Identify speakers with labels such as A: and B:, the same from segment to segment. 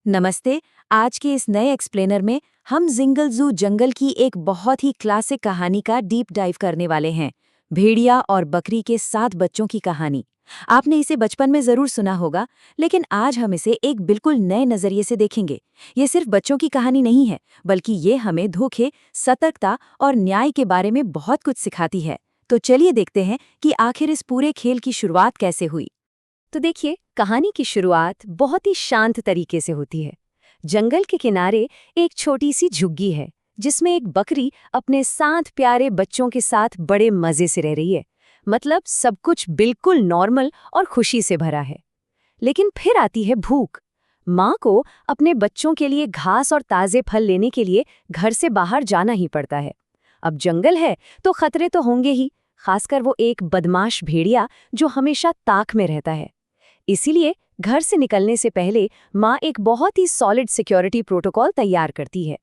A: नमस्ते। आज के इस नए एक्सप्लेनर में हम जिंगल जू जंगल की एक बहुत ही क्लासिक कहानी का डीप डाइव करने वाले हैं। भेड़िया और बकरी के 7 बच्चों की कहानी। आपने इसे बचपन में जरूर सुना होगा, लेकिन आज हम इसे एक बिल्कुल नए नजरिए से देखेंगे। ये सिर्फ बच्चों की कहानी नहीं है, बल्कि ये हमें धोखे, सतर्कता और न्याय के बारे में बहुत कुछ सिखाती है। तो चलिए देखते हैं कि आखिर इस पूरे खेल की शुरुआत कैसे हुई। तो देखिए, कहानी की शुरुआत बहुत ही शांत तरीके से होती है। जंगल के किनारे एक छोटी सी झुग्गी है, जिसमें एक बकरी अपने 7 प्यारे बच्चों के साथ बड़े मजे से रह रही है। मतलब सब कुछ बिल्कुल नॉर्मल और खुशी से भरा है। लेकिन फिर आती है भूख। माँ को अपने बच्चों के लिए घास और ताजे फल लेने के लिए घर से बाहर जाना ही पड़ता है। अब जंगल है तो खतरे तो होंगे ही, खासकर वो एक बदमाश भेड़िया जो हमेशा ताक में रहता है। इसीलिए घर से निकलने से पहले माँ एक बहुत ही सॉलिड सिक्योरिटी प्रोटोकॉल तैयार करती है।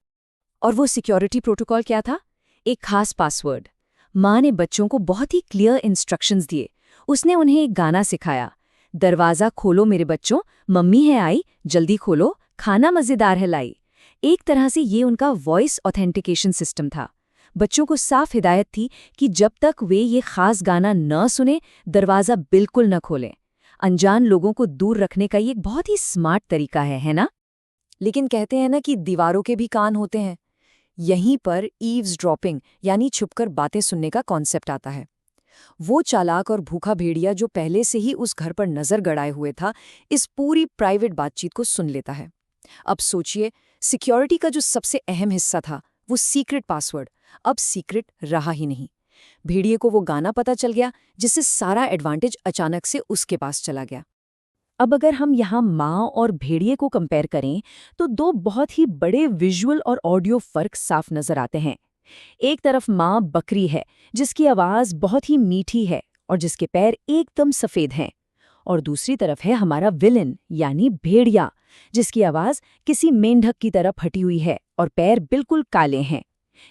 A: और वो सिक्योरिटी प्रोटोकॉल क्या था? एक खास पासवर्ड। माँ ने बच्चों को बहुत ही क्लियर इंस्ट्रक्शंस दिए। उसने उन्हें एक गाना सिखाया, दरवाज़ा खोलो मेरे बच्चों, मम्मी है आई, जल्दी खोलो, खाना मज़ेदार है लाई। एक तरह से ये उनका वॉइस ऑथेंटिकेशन सिस्टम था। बच्चों को साफ हिदायत थी कि जब तक वे ये खास गाना न सुने, दरवाज़ा बिल्कुल न खोलें। अनजान लोगों को दूर रखने का ये एक बहुत ही स्मार्ट तरीका है ना? लेकिन कहते हैं ना कि दीवारों के भी कान होते हैं। यहीं पर ईव्सड्रॉपिंग यानी छुपकर बातें सुनने का कॉन्सेप्ट आता है। वो चालाक और भूखा भेड़िया जो पहले से ही उस घर पर नजर गड़ाए हुए था, इस पूरी प्राइवेट बातचीत को सुन लेता है। अब सोचिए, सिक्योरिटी का जो सबसे अहम हिस्सा था, वो सीक्रेट पासवर्ड, अब सीक्रेट रहा ही नहीं। भेड़िए को वो गाना पता चल गया, जिससे सारा एडवांटेज अचानक से उसके पास चला गया। अब अगर हम यहाँ माँ और भेड़िए को कंपेयर करें, तो 2 बहुत ही बड़े विजुअल और ऑडियो फर्क साफ नजर आते हैं। एक तरफ माँ बकरी है, जिसकी आवाज़ बहुत ही मीठी है और जिसके पैर एकदम सफ़ेद हैं। और दूसरी तरफ है हमारा विलन यानी भेड़िया, जिसकी आवाज़ किसी मेंढक की तरह फटी हुई है और पैर बिल्कुल काले हैं।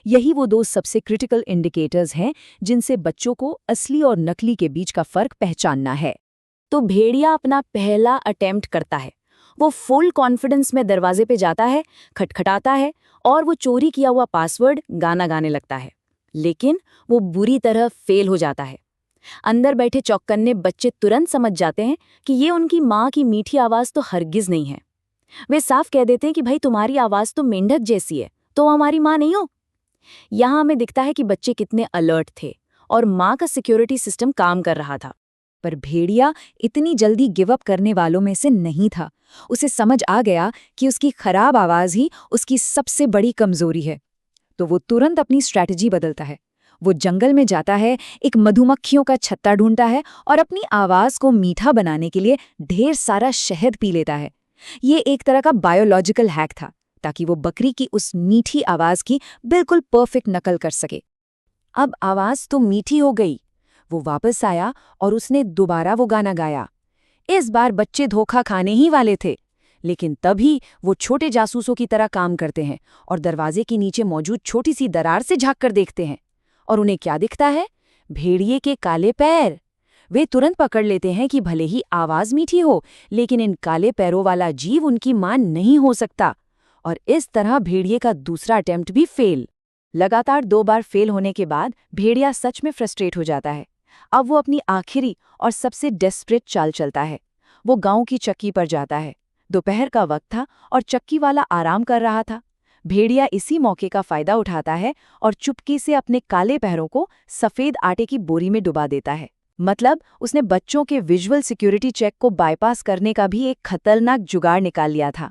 A: यही वो 2 सबसे क्रिटिकल इंडिकेटर्स हैं जिनसे बच्चों को असली और नकली के बीच का फर्क पहचानना है। तो भेड़िया अपना पहला अटेम्प्ट करता है। वो फुल कॉन्फिडेंस में दरवाजे पे जाता है, खटखटाता है और वो चोरी किया हुआ पासवर्ड गाना गाने लगता है। लेकिन वो बुरी तरह फेल हो जाता है। अंदर बैठे चौकन्ने बच्चे तुरंत समझ जाते हैं कि ये उनकी माँ की मीठी आवाज़ तो हरगिज़ नहीं है। वे साफ कह देते हैं कि भाई तुम्हारी आवाज़ तो मेंढक जैसी है, तो हमारी माँ नहीं हो। यहाँ हमें दिखता है कि बच्चे कितने अलर्ट थे और माँ का सिक्योरिटी सिस्टम काम कर रहा था। पर भेड़िया इतनी जल्दी गिव अप करने वालों में से नहीं था। उसे समझ आ गया कि उसकी खराब आवाज़ ही उसकी सबसे बड़ी कमजोरी है। तो वो तुरंत अपनी स्ट्रैटेजी बदलता है। वो जंगल में जाता है, एक मधुमक्खियों का छत्ता ढूंढता है और अपनी आवाज़ को मीठा बनाने के लिए ढेर सारा शहद पी लेता है। ये एक तरह का बायोलॉजिकल हैक था, ताकि वो बकरी की उस मीठी आवाज़ की बिल्कुल परफेक्ट नकल कर सके। अब आवाज़ तो मीठी हो गई। वो वापस आया और उसने दोबारा वो गाना गाया। इस बार बच्चे धोखा खाने ही वाले थे, लेकिन तभी वो छोटे जासूसों की तरह काम करते हैं और दरवाजे के नीचे मौजूद छोटी सी दरार से झांक कर देखते हैं। और उन्हें क्या दिखता है? भेड़िए के काले पैर। वे तुरंत पकड़ लेते हैं कि भले ही आवाज़ मीठी हो, लेकिन इन काले पैरों वाला जीव उनकी मां नहीं हो सकता। और इस तरह भेड़िए का दूसरा अटेम्प्ट भी फेल। लगातार 2 बार फेल होने के बाद भेड़िया सच में फ्रस्ट्रेट हो जाता है। अब वो अपनी आखिरी और सबसे डेस्परेट चाल चलता है। वो गांव की चक्की पर जाता है। दोपहर का वक्त था और चक्की वाला आराम कर रहा था। भेड़िया इसी मौके का फायदा उठाता है और चुपके से अपने काले पैरों को सफेद आटे की बोरी में डुबा देता है। मतलब उसने बच्चों के विजुअल सिक्योरिटी चेक को बाईपास करने का भी एक खतरनाक जुगाड़ निकाल लिया था।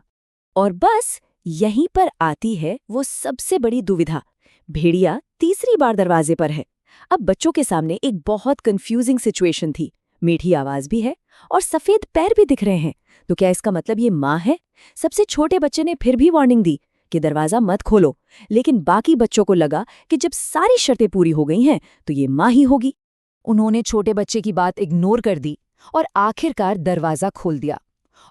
A: और बस यहीं पर आती है वो सबसे बड़ी दुविधा। भेड़िया तीसरी बार दरवाजे पर है। अब बच्चों के सामने एक बहुत कंफ्यूजिंग सिचुएशन थी। मीठी आवाज भी है और सफेद पैर भी दिख रहे हैं। तो क्या इसका मतलब ये माँ है? सबसे छोटे बच्चे ने फिर भी वार्निंग दी कि दरवाजा मत खोलो, लेकिन बाकी बच्चों को लगा कि जब सारी शर्तें पूरी हो गई हैं तो ये माँ ही होगी। उन्होंने छोटे बच्चे की बात इग्नोर कर दी और आखिरकार दरवाजा खोल दिया।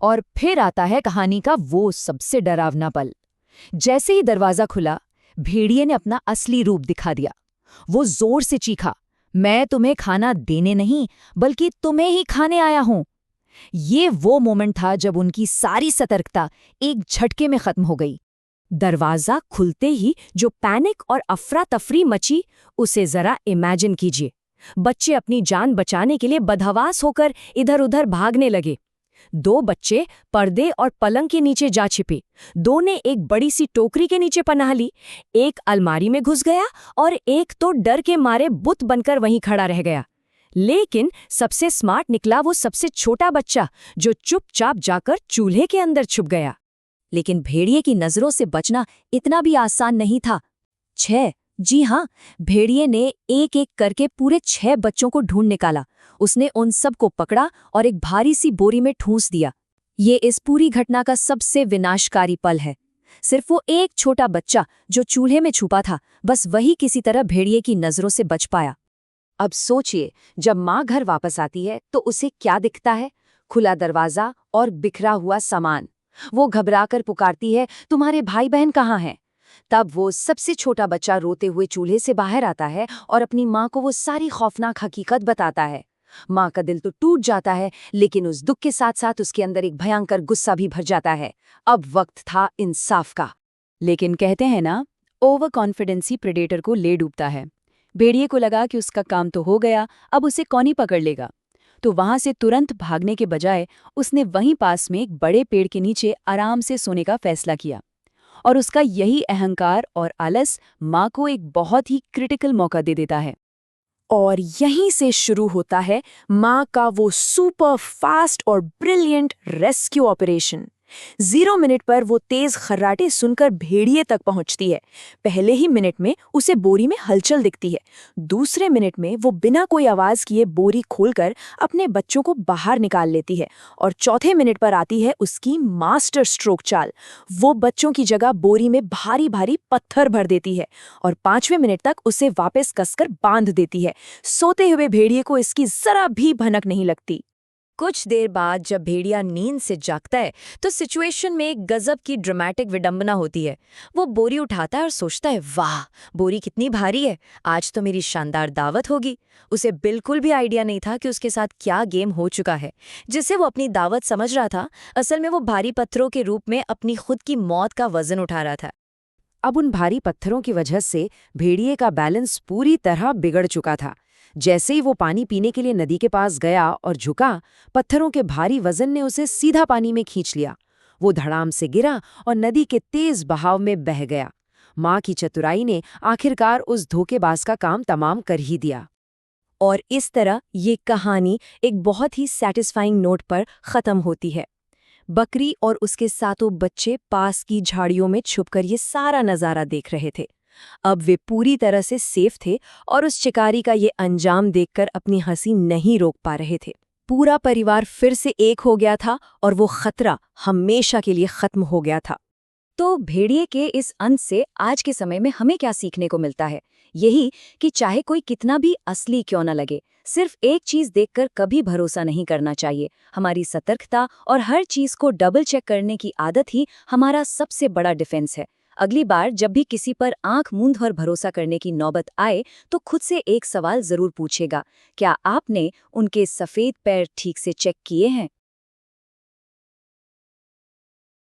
A: और फिर आता है कहानी का वो सबसे डरावना पल। जैसे ही दरवाजा खुला, भेड़िए ने अपना असली रूप दिखा दिया। वो जोर से चीखा, मैं तुम्हें खाना देने नहीं, बल्कि तुम्हें ही खाने आया हूं। ये वो मोमेंट था जब उनकी सारी सतर्कता एक झटके में खत्म हो गई। दरवाजा खुलते ही जो पैनिक और अफरा तफरी मची, उसे जरा इमेजिन कीजिए। बच्चे अपनी जान बचाने के लिए बदहवास होकर इधर उधर भागने लगे। दो बच्चे पर्दे और पलंग के नीचे जा छिपे, दो ने एक बड़ी सी टोकरी के नीचे पनाह ली, एक अलमारी में घुस गया और एक तो डर के मारे बुत बनकर वहीं खड़ा रह गया। लेकिन सबसे स्मार्ट निकला वो सबसे छोटा बच्चा, जो चुपचाप जाकर चूल्हे के अंदर छुप गया। लेकिन भेड़िए की नजरों से बचना इतना भी आसान नहीं था। 6, जी हाँ, भेड़िए ने एक एक करके पूरे 6 बच्चों को ढूंढ निकाला। उसने उन सब को पकड़ा और एक भारी सी बोरी में ठूंस दिया। ये इस पूरी घटना का सबसे विनाशकारी पल है। सिर्फ वो एक छोटा बच्चा जो चूल्हे में छुपा था, बस वही किसी तरह भेड़िए की नजरों से बच पाया। अब सोचिए, जब माँ घर वापस आती है तो उसे क्या दिखता है? खुला दरवाजा और बिखरा हुआ सामान। वो घबराकर पुकारती है, तुम्हारे भाई बहन कहाँ हैं? तब वो सबसे छोटा बच्चा रोते हुए चूल्हे से बाहर आता है और अपनी माँ को वो सारी खौफनाक हकीकत बताता है। माँ का दिल तो टूट जाता है, लेकिन उस दुख के साथ साथ उसके अंदर एक भयंकर गुस्सा भी भर जाता है। अब वक्त था इंसाफ का। लेकिन कहते हैं ना, ओवर कॉन्फिडेंस ही प्रेडेटर को ले डूबता है। भेड़िए को लगा कि उसका काम तो हो गया, अब उसे कौन ही पकड़ लेगा। तो वहां से तुरंत भागने के बजाय उसने वहीं पास में एक बड़े पेड़ के नीचे आराम से सोने का फैसला किया। और उसका यही अहंकार और आलस माँ को एक बहुत ही क्रिटिकल मौका दे देता है। और यहीं से शुरू होता है माँ का वो सुपर फास्ट और ब्रिलियंट रेस्क्यू ऑपरेशन। 0 मिनट पर वो तेज खर्राटे सुनकर भेड़िए तक पहुंचती है। पहले ही मिनट में उसे बोरी में हलचल दिखती है। दूसरे मिनट में वो बिना कोई आवाज किए बोरी खोलकर अपने बच्चों को बाहर निकाल लेती है। और चौथे मिनट पर आती है उसकी मास्टर स्ट्रोक चाल। वो बच्चों की जगह बोरी में भारी भारी पत्थर भर देती है और 5वें मिनट तक उसे वापस कसकर बांध देती है। सोते हुए भेड़िए को इसकी जरा भी भनक नहीं लगती। कुछ देर बाद जब भेड़िया नींद से जागता है तो सिचुएशन में एक गजब की ड्रामेटिक विडंबना होती है। वो बोरी उठाता है और सोचता है, वाह, बोरी कितनी भारी है, आज तो मेरी शानदार दावत होगी। उसे बिल्कुल भी आइडिया नहीं था कि उसके साथ क्या गेम हो चुका है। जिसे वो अपनी दावत समझ रहा था, असल में वो भारी पत्थरों के रूप में अपनी खुद की मौत का वजन उठा रहा था। अब उन भारी पत्थरों की वजह से भेड़िए का बैलेंस पूरी तरह बिगड़ चुका था। जैसे ही वो पानी पीने के लिए नदी के पास गया और झुका, पत्थरों के भारी वजन ने उसे सीधा पानी में खींच लिया। वो धड़ाम से गिरा और नदी के तेज बहाव में बह गया। माँ की चतुराई ने आखिरकार उस धोखेबाज का काम तमाम कर ही दिया। और इस तरह ये कहानी एक बहुत ही सैटिस्फाइंग नोट पर खत्म होती है। बकरी और उसके सातों बच्चे पास की झाड़ियों में छुपकर ये सारा नज़ारा देख रहे थे। अब वे पूरी तरह से सेफ थे और उस शिकारी का ये अंजाम देखकर अपनी हंसी नहीं रोक पा रहे थे। पूरा परिवार फिर से एक हो गया था और वो खतरा हमेशा के लिए खत्म हो गया था। तो भेड़िए के इस अंत से आज के समय में हमें क्या सीखने को मिलता है? यही कि चाहे कोई कितना भी असली क्यों न लगे, सिर्फ एक चीज देखकर कभी भरोसा नहीं करना चाहिए। हमारी सतर्कता और हर चीज को डबल चेक करने की आदत ही हमारा सबसे बड़ा डिफेंस है। अगली बार जब भी किसी पर आंख मूंद कर भरोसा करने की नौबत आए तो खुद से एक सवाल जरूर पूछेगा, क्या आपने उनके सफेद पैर ठीक से चेक किए हैं?